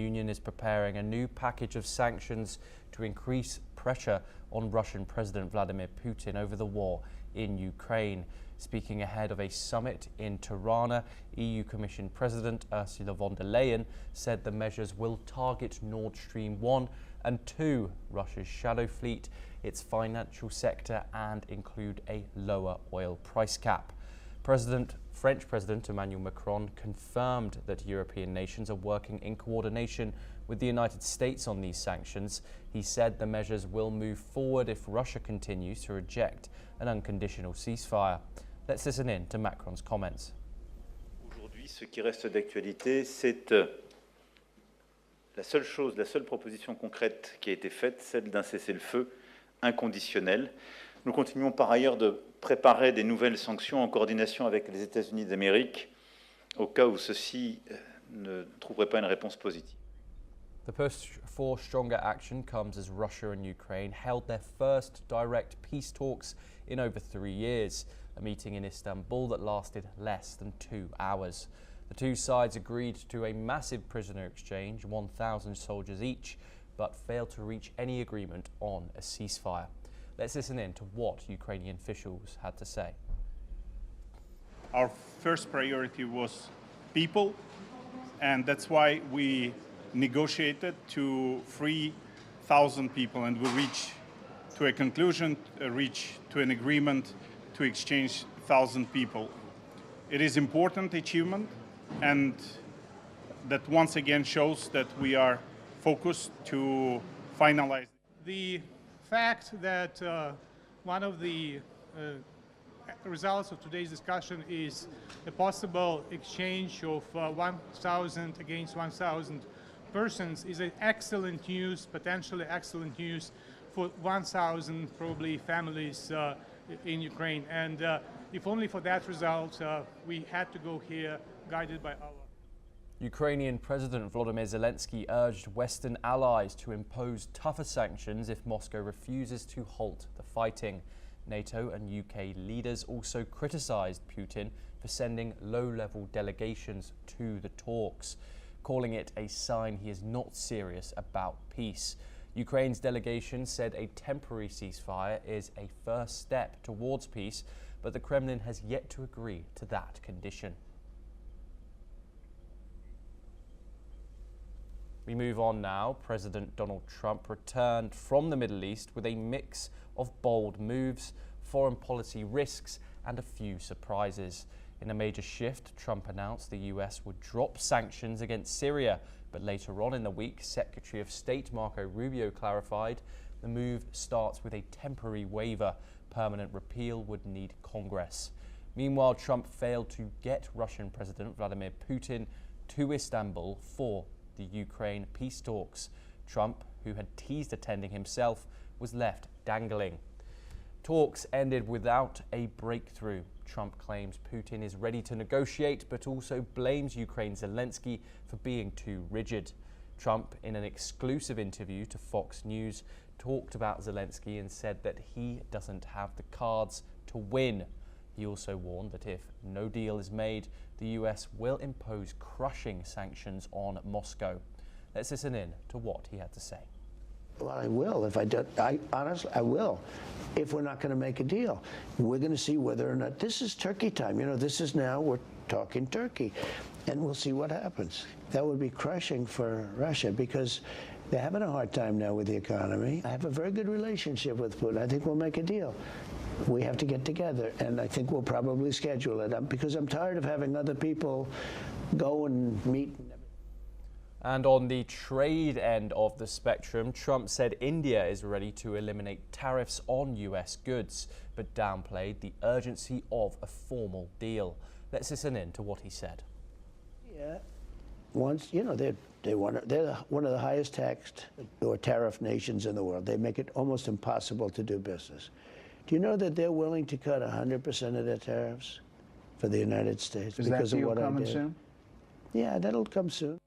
Union is preparing a new package of sanctions to increase pressure on Russian President Vladimir Putin over the war in Ukraine. Speaking ahead of a summit in Tirana, EU Commission President Ursula von der Leyen said the measures will target Nord Stream 1 and 2, Russia's shadow fleet, its financial sector, and include a lower oil price cap. French President Emmanuel Macron confirmed that European nations are working in coordination with the United States on these sanctions. He said the measures will move forward if Russia continues to reject an unconditional ceasefire. Let's listen in to Macron's comments. Aujourd'hui, ce qui reste d'actualité, c'est la seule proposition concrète qui a été faite, celle d'un cessez-le-feu inconditionnel. Nous continuons par ailleurs de préparer des nouvelles sanctions en coordination avec les États-Unis d'Amérique au cas où ceux-ci ne trouveraient pas une réponse positive. The push for stronger action comes as Russia and Ukraine held their first direct peace talks in over 3 years, a meeting in Istanbul that lasted less than 2 hours. The two sides agreed to a massive prisoner exchange, 1,000 soldiers each, but failed to reach any agreement on a ceasefire. Let's listen in to what Ukrainian officials had to say. Our first priority was people, and that's why we negotiated to free 1,000 people, and we reached to a conclusion, reach to an agreement to exchange 1,000 people. It is important achievement, and that once again shows that we are focused to finalize. The fact that one of the results of today's discussion is a possible exchange of 1,000 against 1,000 persons is an excellent news, potentially excellent news for 1,000 probably families in Ukraine. And if only for that result, we had to go here guided by Allah. Ukrainian President Volodymyr Zelensky urged Western allies to impose tougher sanctions if Moscow refuses to halt the fighting. NATO and UK leaders also criticised Putin for sending low-level delegations to the talks, calling it a sign he is not serious about peace. Ukraine's delegation said a temporary ceasefire is a first step towards peace, but the Kremlin has yet to agree to that condition. We move on now. President Donald Trump returned from the Middle East with a mix of bold moves, foreign policy risks, and a few surprises. In a major shift, Trump announced the US would drop sanctions against Syria, but later on in the week, Secretary of State Marco Rubio clarified the move starts with a temporary waiver. Permanent repeal would need Congress. Meanwhile, Trump failed to get Russian President Vladimir Putin to Istanbul for the Ukraine peace talks. Trump, who had teased attending himself, was left dangling. Talks ended without a breakthrough. Trump claims Putin is ready to negotiate, but also blames Ukraine's Zelensky for being too rigid. Trump, in an exclusive interview to Fox News, talked about Zelensky and said that he doesn't have the cards to win. He also warned that if no deal is made, the US will impose crushing sanctions on Moscow. Let's listen in to what he had to say. Well, I will. If I do, honestly, I will. If we're not going to make a deal, we're going to see whether or not this is Turkey time. You know, this is now we're talking Turkey, and we'll see what happens. That would be crushing for Russia because they're having a hard time now with the economy. I have a very good relationship with Putin. I think we'll make a deal. We have to get together, and I think we'll probably schedule it because I'm tired of having other people go and meet. And on the trade end of the spectrum, Trump said India is ready to eliminate tariffs on US goods, but downplayed the urgency of a formal deal. Let's listen in to what he said. Yeah, once, you know, they're one of the highest taxed or tariff nations in the world. They make it almost impossible to do business. Do you know that they're willing to cut 100% of their tariffs for the United States because of what I did? Is that deal coming soon? Yeah, that'll come soon.